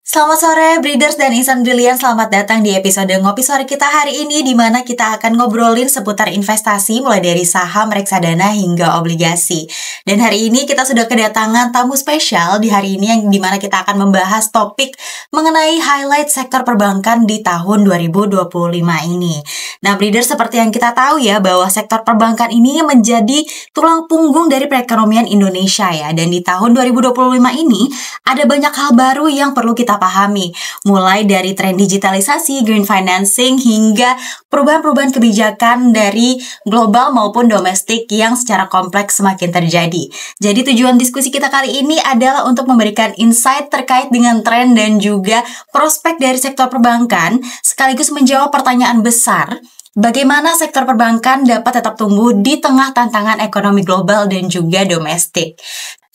Selamat sore, Breeders dan Insan Brilian. Selamat datang di episode Ngopi Sore kita hari ini, di mana kita akan ngobrolin seputar investasi, mulai dari saham, reksadana, hingga obligasi. Dan hari ini kita sudah kedatangan tamu spesial di hari ini, yang dimana kita akan membahas topik mengenai highlight sektor perbankan di tahun 2025 ini. Nah, Breeders, seperti yang kita tahu ya, bahwa sektor perbankan ini menjadi tulang punggung dari perekonomian Indonesia ya. Dan di tahun 2025 ini, ada banyak hal baru yang perlu kita pahami, mulai dari tren digitalisasi, green financing, hingga perubahan-perubahan kebijakan dari global maupun domestik yang secara kompleks semakin terjadi. Jadi tujuan diskusi kita kali ini adalah untuk memberikan insight terkait dengan tren dan juga prospek dari sektor perbankan, sekaligus menjawab pertanyaan besar, bagaimana sektor perbankan dapat tetap tumbuh di tengah tantangan ekonomi global dan juga domestik.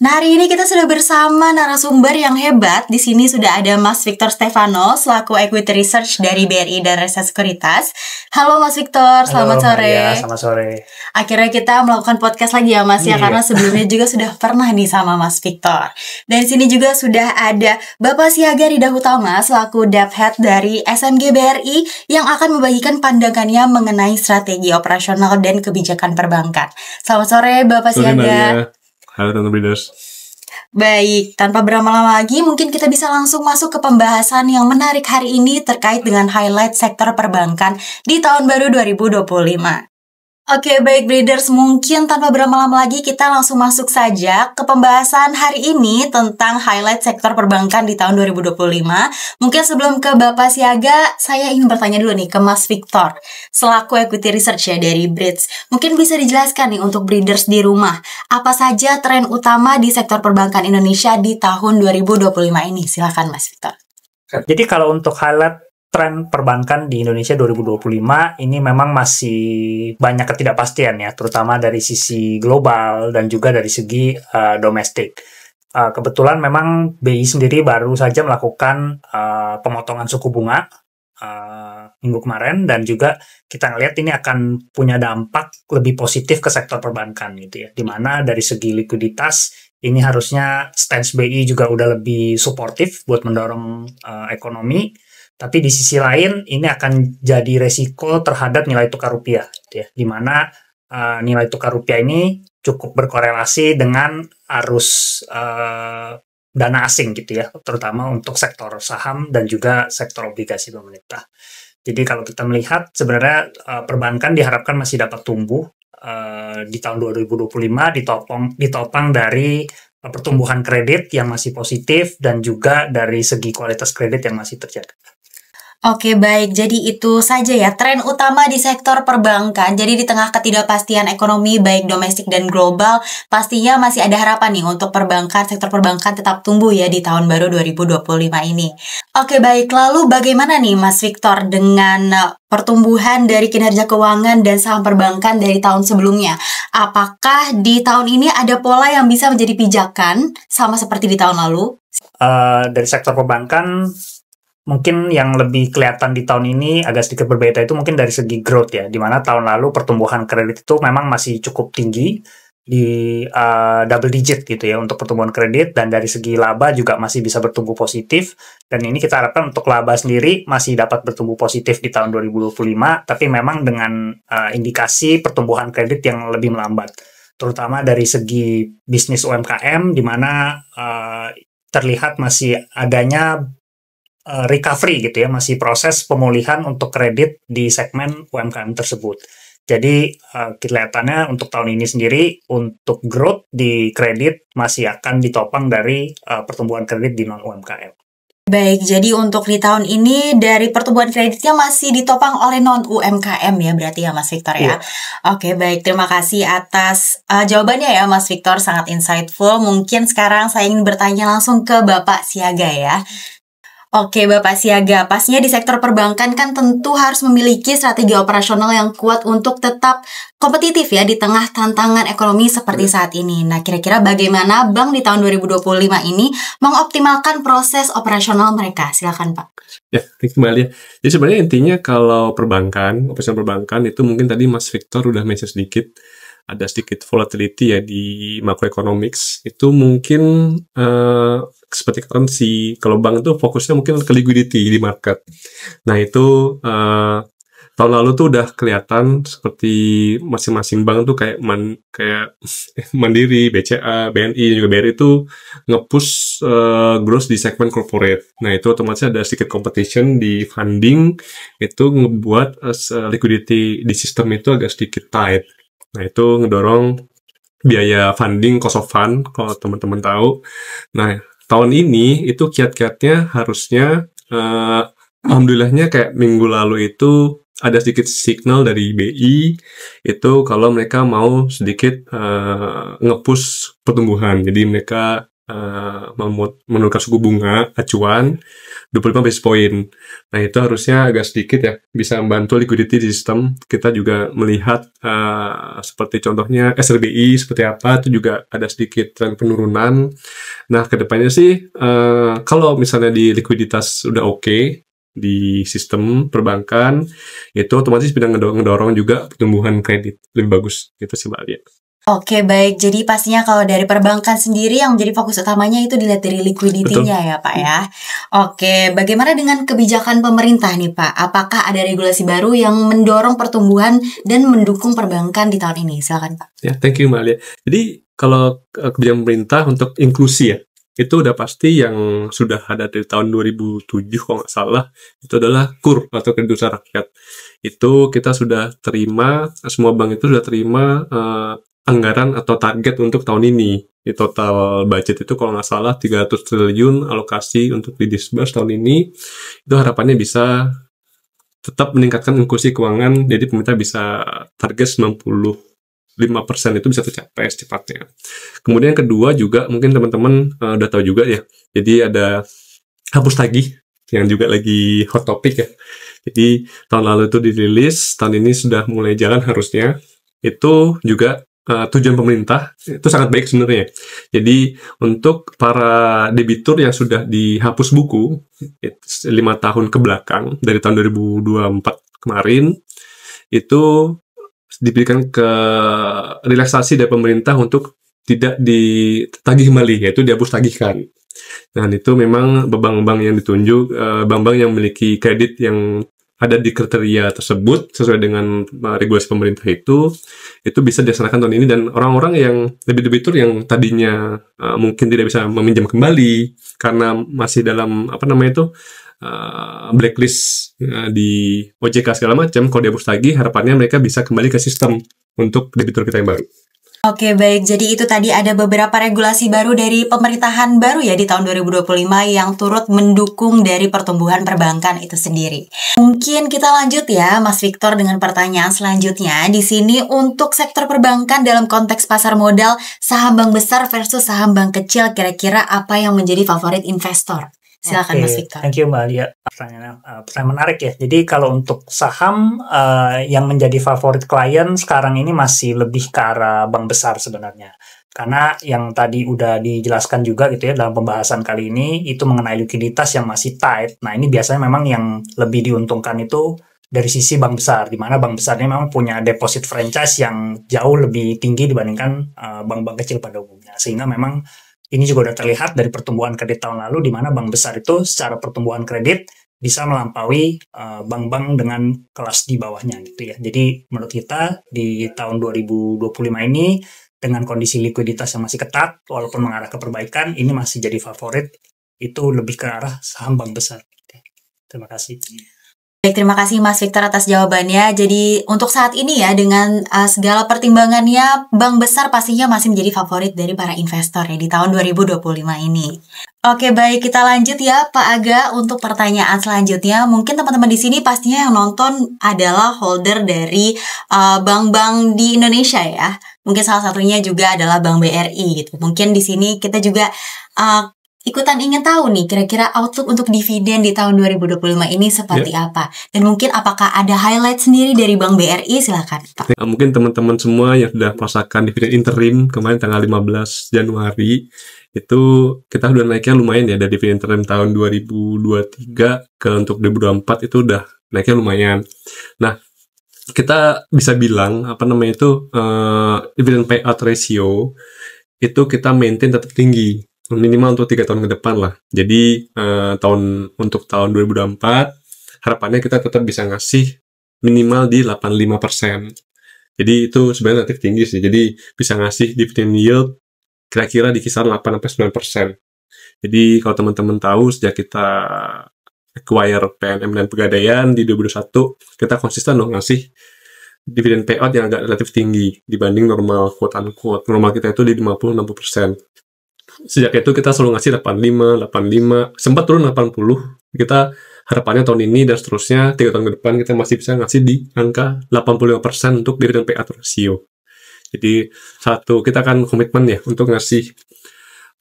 Nah, hari ini kita sudah bersama narasumber yang hebat. Di sini sudah ada Mas Victor Stefano selaku Equity Research dari BRI dan Reksa Sekuritas. Halo Mas Victor, selamat sore. Halo, selamat sore. Akhirnya kita melakukan podcast lagi ya Mas ya, karena sebelumnya juga sudah pernah nih sama Mas Victor. Dan di sini juga sudah ada Bapak Siaga Rida Utama selaku Debt Head dari SMG BRI yang akan membagikan pandangannya mengenai strategi operasional dan kebijakan perbankan. Selamat sore Bapak Siaga. Halo teman Breeders. Baik, tanpa berlama-lama lagi, mungkin kita bisa langsung masuk ke pembahasan yang menarik hari ini terkait dengan highlight sektor perbankan di tahun baru 2025. Oke, baik Breeders, mungkin tanpa berlama-lama lagi kita langsung masuk saja ke pembahasan hari ini tentang highlight sektor perbankan di tahun 2025. Mungkin sebelum ke Bapak Siaga, saya ingin bertanya dulu nih ke Mas Victor, selaku Equity Research ya dari Breeds. Mungkin bisa dijelaskan nih untuk Breeders di rumah, apa saja tren utama di sektor perbankan Indonesia di tahun 2025 ini? Silakan Mas Victor. Jadi kalau untuk highlight tren perbankan di Indonesia 2025 ini memang masih banyak ketidakpastian ya, terutama dari sisi global dan juga dari segi domestik. Kebetulan memang BI sendiri baru saja melakukan pemotongan suku bunga minggu kemarin, dan juga kita ngelihat ini akan punya dampak lebih positif ke sektor perbankan gitu ya, dimana dari segi likuiditas ini harusnya stance BI juga udah lebih suportif buat mendorong ekonomi. Tapi di sisi lain ini akan jadi resiko terhadap nilai tukar rupiah, gitu ya, di mana nilai tukar rupiah ini cukup berkorelasi dengan arus dana asing gitu ya, terutama untuk sektor saham dan juga sektor obligasi pemerintah. Jadi kalau kita melihat sebenarnya perbankan diharapkan masih dapat tumbuh di tahun 2025 ditopang dari pertumbuhan kredit yang masih positif dan juga dari segi kualitas kredit yang masih terjaga. Oke, baik. Jadi itu saja ya tren utama di sektor perbankan. Jadi di tengah ketidakpastian ekonomi baik domestik dan global, pastinya masih ada harapan nih untuk perbankan, sektor perbankan tetap tumbuh ya di tahun baru 2025 ini. Oke, baik. Lalu bagaimana nih Mas Victor dengan pertumbuhan dari kinerja keuangan dan saham perbankan dari tahun sebelumnya? Apakah di tahun ini ada pola yang bisa menjadi pijakan sama seperti di tahun lalu? Dari sektor perbankan, mungkin yang lebih kelihatan di tahun ini agak sedikit berbeda itu mungkin dari segi growth ya, di mana tahun lalu pertumbuhan kredit itu memang masih cukup tinggi di double digit gitu ya untuk pertumbuhan kredit, dan dari segi laba juga masih bisa bertumbuh positif, dan ini kita harapkan untuk laba sendiri masih dapat bertumbuh positif di tahun 2025, tapi memang dengan indikasi pertumbuhan kredit yang lebih melambat, terutama dari segi bisnis UMKM, di mana terlihat masih adanya recovery gitu ya, masih proses pemulihan untuk kredit di segmen UMKM tersebut. Jadi kelihatannya untuk tahun ini sendiri untuk growth di kredit masih akan ditopang dari pertumbuhan kredit di non UMKM. Baik, jadi untuk di tahun ini dari pertumbuhan kreditnya masih ditopang oleh non UMKM ya berarti ya Mas Victor ya. Oke, baik, terima kasih atas jawabannya ya Mas Victor, sangat insightful. Mungkin sekarang saya ingin bertanya langsung ke Bapak Siaga ya. Oke, Bapak Siaga, pastinya di sektor perbankan kan tentu harus memiliki strategi operasional yang kuat untuk tetap kompetitif ya di tengah tantangan ekonomi seperti saat ini. Nah, kira-kira bagaimana Bank di tahun 2025 ini mengoptimalkan proses operasional mereka? Silakan, Pak. Ya, kembali ya. Jadi sebenarnya intinya kalau perbankan, operasional perbankan itu mungkin tadi Mas Victor udah mention sedikit. ada sedikit volatility ya di macroeconomics, itu mungkin seperti kan kalau bank itu fokusnya mungkin ke liquidity di market. Nah itu tahun lalu tuh udah kelihatan seperti masing-masing bank tuh kayak Mandiri, BCA, BNI, juga BRI itu nge-push growth di segmen corporate. Nah itu otomatis ada sedikit competition di funding, itu ngebuat liquidity di sistem itu agak sedikit tight. Nah itu ngedorong biaya funding, cost of fund, kalau teman-teman tahu. Nah tahun ini itu kiat-kiatnya harusnya alhamdulillahnya kayak minggu lalu itu ada sedikit signal dari BI itu kalau mereka mau sedikit nge-push pertumbuhan. Jadi mereka menurunkan suku bunga acuan 25 basis point. Nah itu harusnya agak sedikit ya bisa membantu liquidity di sistem. Kita juga melihat seperti contohnya SRBI seperti apa, itu juga ada sedikit tren penurunan. Nah kedepannya sih kalau misalnya di likuiditas udah oke di sistem perbankan, itu otomatis bisa ngedorong juga pertumbuhan kredit lebih bagus gitu sih Mbak Alia. Oke, baik. Jadi pastinya kalau dari perbankan sendiri yang menjadi fokus utamanya itu dilihat dari liquidity-nya ya Pak ya. Oke, bagaimana dengan kebijakan pemerintah nih Pak? Apakah ada regulasi baru yang mendorong pertumbuhan dan mendukung perbankan di tahun ini? Silakan Pak. Ya, thank you Mbak Alia. Jadi kalau kebijakan pemerintah untuk inklusi ya, itu udah pasti yang sudah ada dari tahun 2007 kalau nggak salah, itu adalah KUR atau kredit usaha rakyat. Itu kita sudah terima, semua bank itu sudah terima anggaran atau target untuk tahun ini. Di total budget itu kalau nggak salah 300 triliun alokasi untuk di disburse tahun ini. Itu harapannya bisa tetap meningkatkan inklusi keuangan, jadi pemerintah bisa target 95% itu bisa tercapai secepatnya. Kemudian yang kedua juga mungkin teman-teman udah tahu juga ya. Jadi ada hapus tagih yang juga lagi hot topic ya. Jadi tahun lalu itu dirilis, tahun ini sudah mulai jalan harusnya. Itu juga tujuan pemerintah itu sangat baik sebenarnya. Jadi untuk para debitur yang sudah dihapus buku 5 tahun ke belakang dari tahun 2024 kemarin itu diberikan ke relaksasi dari pemerintah untuk tidak ditagih kembali, yaitu dihapus tagihkan. Nah itu memang bank-bank yang ditunjuk, bank-bank yang memiliki kredit yang ada di kriteria tersebut sesuai dengan regulasi pemerintah itu bisa dilaksanakan tahun ini. Dan orang-orang yang debitur yang tadinya mungkin tidak bisa meminjam kembali karena masih dalam blacklist di OJK segala macam, kalau dihapus tagih harapannya mereka bisa kembali ke sistem untuk debitur kita yang baru. Oke, baik. Jadi itu tadi ada beberapa regulasi baru dari pemerintahan baru ya di tahun 2025 yang turut mendukung dari pertumbuhan perbankan itu sendiri. Mungkin kita lanjut ya, Mas Victor, dengan pertanyaan selanjutnya. Di sini untuk sektor perbankan dalam konteks pasar modal, saham bank besar versus saham bank kecil, kira-kira apa yang menjadi favorit investor? Silakan Mas Victor. Thank you Mbak Alia. Pertanyaan menarik ya. Jadi kalau untuk saham yang menjadi favorit klien sekarang ini masih lebih ke arah bank besar sebenarnya. Karena yang tadi udah dijelaskan juga gitu ya dalam pembahasan kali ini itu mengenai likuiditas yang masih tight. Nah ini biasanya memang yang lebih diuntungkan itu dari sisi bank besar, di mana bank besar ini memang punya deposit franchise yang jauh lebih tinggi dibandingkan bank-bank kecil pada umumnya. Sehingga memang ini juga sudah terlihat dari pertumbuhan kredit tahun lalu, di mana bank besar itu secara pertumbuhan kredit bisa melampaui bank-bank dengan kelas di bawahnya gitu ya. Jadi menurut kita di tahun 2025 ini dengan kondisi likuiditas yang masih ketat, walaupun mengarah ke perbaikan, ini masih jadi favorit, itu lebih ke arah saham bank besar. Terima kasih. Baik, terima kasih Mas Victor atas jawabannya. Jadi untuk saat ini ya dengan segala pertimbangannya, bank besar pastinya masih menjadi favorit dari para investor ya di tahun 2025 ini. Oke, baik, kita lanjut ya Pak Aga untuk pertanyaan selanjutnya. Mungkin teman-teman di sini pastinya yang nonton adalah holder dari bank-bank di Indonesia ya. Mungkin salah satunya juga adalah Bank BRI gitu. Mungkin di sini kita juga ikutan ingin tahu nih kira-kira outlook untuk dividen di tahun 2025 ini seperti apa. Dan mungkin apakah ada highlight sendiri dari Bank BRI? Silakan Pak. Mungkin teman-teman semua yang sudah merasakan dividen interim kemarin tanggal 15 Januari itu kita udah naiknya lumayan ya dari dividen interim tahun 2023 ke untuk 2024 itu udah naiknya lumayan. Nah kita bisa bilang dividend payout ratio itu kita maintain tetap tinggi, minimal untuk 3 tahun ke depan lah. Jadi untuk tahun 2024 harapannya kita tetap bisa ngasih minimal di 85%. Jadi itu sebenarnya relatif tinggi sih. Jadi bisa ngasih dividend yield kira-kira di kisaran 8-9%. Jadi kalau teman-teman tahu, sejak kita acquire PNM dan Pegadaian di 2021, kita konsisten dong ngasih dividend payout yang agak relatif tinggi dibanding normal, quote unquote. Normal kita itu di 50-60%. Sejak itu kita selalu ngasih 85, sempat turun 80. Kita harapannya tahun ini dan seterusnya 3 tahun ke depan kita masih bisa ngasih di angka 85% untuk dividend payout ratio. Jadi kita akan komitmen ya untuk ngasih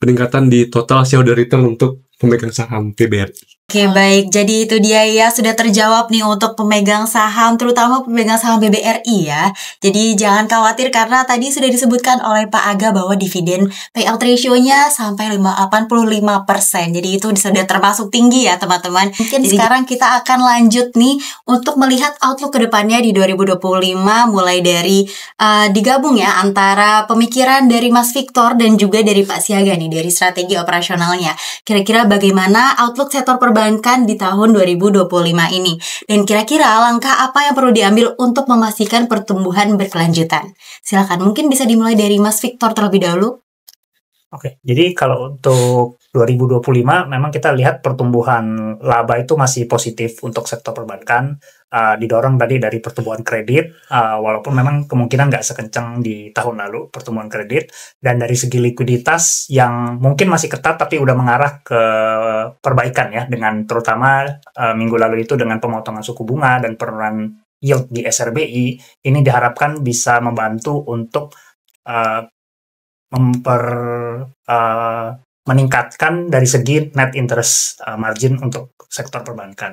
peningkatan di total shareholder return untuk pemegang saham PBRI. Oke, baik. Jadi itu dia ya, sudah terjawab nih untuk pemegang saham, terutama pemegang saham BBRI ya. Jadi jangan khawatir karena tadi sudah disebutkan oleh Pak Aga bahwa dividen payout ratio-nya sampai 85%. Jadi itu sudah termasuk tinggi ya teman-teman. Mungkin sekarang kita akan lanjut nih untuk melihat outlook ke depannya di 2025, mulai dari digabung ya antara pemikiran dari Mas Victor dan juga dari Pak Siaga nih, dari strategi operasionalnya. Kira-kira bagaimana outlook sektor perbankan di tahun 2025 ini, dan kira-kira langkah apa yang perlu diambil untuk memastikan pertumbuhan berkelanjutan. Silakan, mungkin bisa dimulai dari Mas Victor terlebih dahulu. Oke, jadi kalau untuk 2025 memang kita lihat pertumbuhan laba itu masih positif untuk sektor perbankan, didorong tadi dari pertumbuhan kredit, walaupun memang kemungkinan nggak sekencang di tahun lalu pertumbuhan kredit, dan dari segi likuiditas yang mungkin masih ketat tapi udah mengarah ke perbaikan ya, dengan terutama minggu lalu itu dengan pemotongan suku bunga dan penurunan yield di SRBI, ini diharapkan bisa membantu untuk meningkatkan dari segi net interest margin untuk sektor perbankan.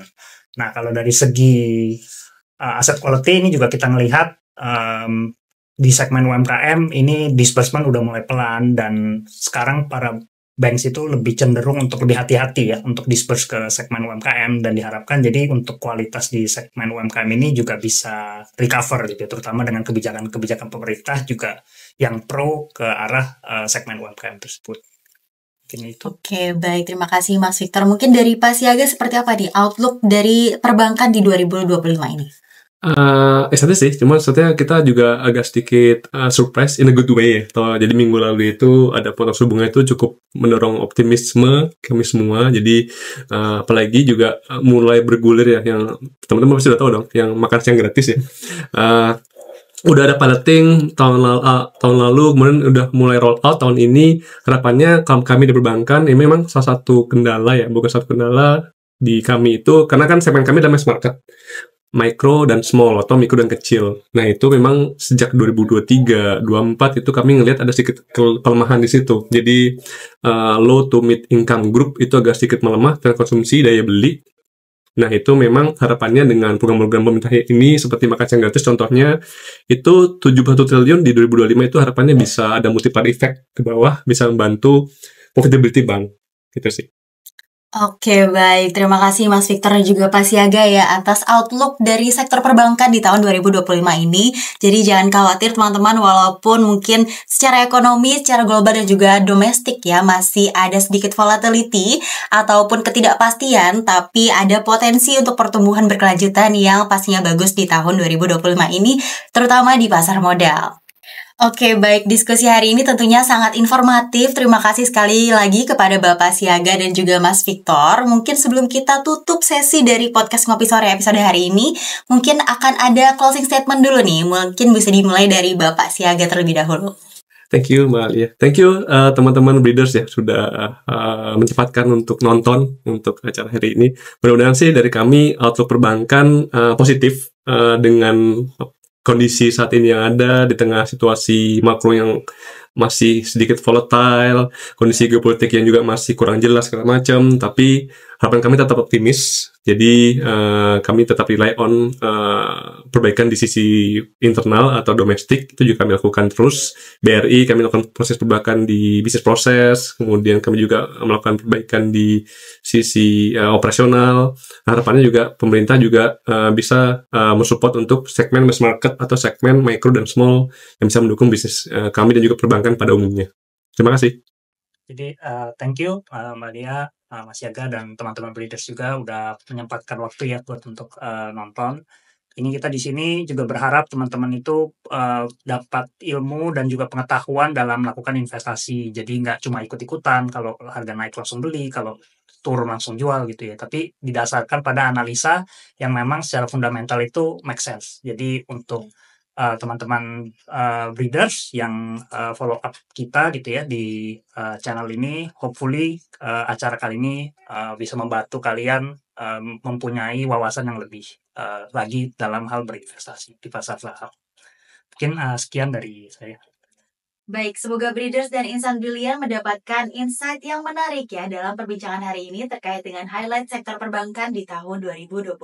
Nah, kalau dari segi asset quality ini juga kita melihat di segmen UMKM ini disbursement udah mulai pelan, dan sekarang para banks itu lebih cenderung untuk lebih hati-hati ya untuk disperse ke segmen UMKM, dan diharapkan jadi untuk kualitas di segmen UMKM ini juga bisa recover gitu, terutama dengan kebijakan-kebijakan pemerintah juga yang pro ke arah segmen UMKM tersebut. Itu. Oke, baik. Terima kasih Mas Victor. Mungkin dari Pak Siaga seperti apa nih outlook dari perbankan di 2025 ini? Saja sih, cuma sebenarnya kita juga agak sedikit surprise in a good way ya. Jadi minggu lalu itu ada potong suku bunga itu cukup mendorong optimisme kami semua. Jadi apalagi juga mulai bergulir ya, yang teman-teman pasti udah tahu dong, yang makan siang gratis ya. Udah ada piloting tahun lalu, kemudian udah mulai roll out tahun ini. Harapannya kami di perbankan ini memang salah satu kendala ya, bukan satu kendala di kami itu, karena kan segmen kami adalah mass market, micro dan small atau mikro dan kecil. Nah, itu memang sejak 2023-2024 itu kami ngelihat ada sedikit pelemahan di situ. Jadi low to mid income group itu agak sedikit melemah dan konsumsi daya beli. Nah, itu memang harapannya dengan program-program pemerintah ini seperti makan siang gratis contohnya, itu 71 triliun di 2025 itu harapannya bisa ada multiplier effect ke bawah, bisa membantu profitability bank. Gitu sih. Oke, baik. Terima kasih Mas Victor dan juga Pak Siaga ya atas outlook dari sektor perbankan di tahun 2025 ini. Jadi jangan khawatir teman-teman, walaupun mungkin secara ekonomi, secara global dan juga domestik ya masih ada sedikit volatility ataupun ketidakpastian, tapi ada potensi untuk pertumbuhan berkelanjutan yang pastinya bagus di tahun 2025 ini, terutama di pasar modal. Oke, baik. Diskusi hari ini tentunya sangat informatif. Terima kasih sekali lagi kepada Bapak Siaga dan juga Mas Victor. Mungkin sebelum kita tutup sesi dari podcast Ngopi Sore episode hari ini, mungkin akan ada closing statement dulu nih. Mungkin bisa dimulai dari Bapak Siaga terlebih dahulu. Thank you Mbak Alia. Thank you teman-teman breeders ya sudah menyempatkan untuk nonton untuk acara hari ini. Mudah-mudahan sih dari kami outlook perbankan positif dengan kondisi saat ini yang ada di tengah situasi makro yang masih sedikit volatile, kondisi geopolitik yang juga masih kurang jelas segala macam, tapi harapan kami tetap optimis. Jadi kami tetap rely on perbaikan di sisi internal atau domestik, itu juga kami lakukan terus. BRI kami lakukan proses perbaikan di bisnis proses, kemudian kami juga melakukan perbaikan di sisi operasional. Harapannya juga pemerintah juga bisa mensupport untuk segmen mass market atau segmen micro dan small yang bisa mendukung bisnis kami dan juga perbankan pada umumnya. Terima kasih. Jadi thank you Mbak Dia, Mas Yaga, dan teman-teman breeders juga udah menyempatkan waktu ya buat untuk nonton. Ini kita di sini juga berharap teman-teman itu dapat ilmu dan juga pengetahuan dalam melakukan investasi. Jadi nggak cuma ikut-ikutan, kalau harga naik langsung beli, kalau turun langsung jual gitu ya. Tapi didasarkan pada analisa yang memang secara fundamental itu make sense. Jadi untuk teman-teman breeders yang follow up kita gitu ya di channel ini, hopefully acara kali ini bisa membantu kalian mempunyai wawasan yang lebih lagi dalam hal berinvestasi di pasar saham. Mungkin sekian dari saya. Baik, semoga breeders dan insan brilian mendapatkan insight yang menarik ya dalam perbincangan hari ini terkait dengan highlight sektor perbankan di tahun 2025.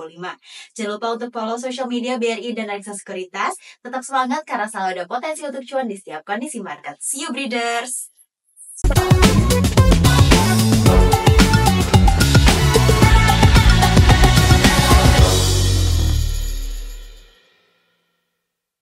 Jangan lupa untuk follow social media BRI dan Reksa Sekuritas. Tetap semangat karena selalu ada potensi untuk cuan di setiap kondisi market. See you breeders!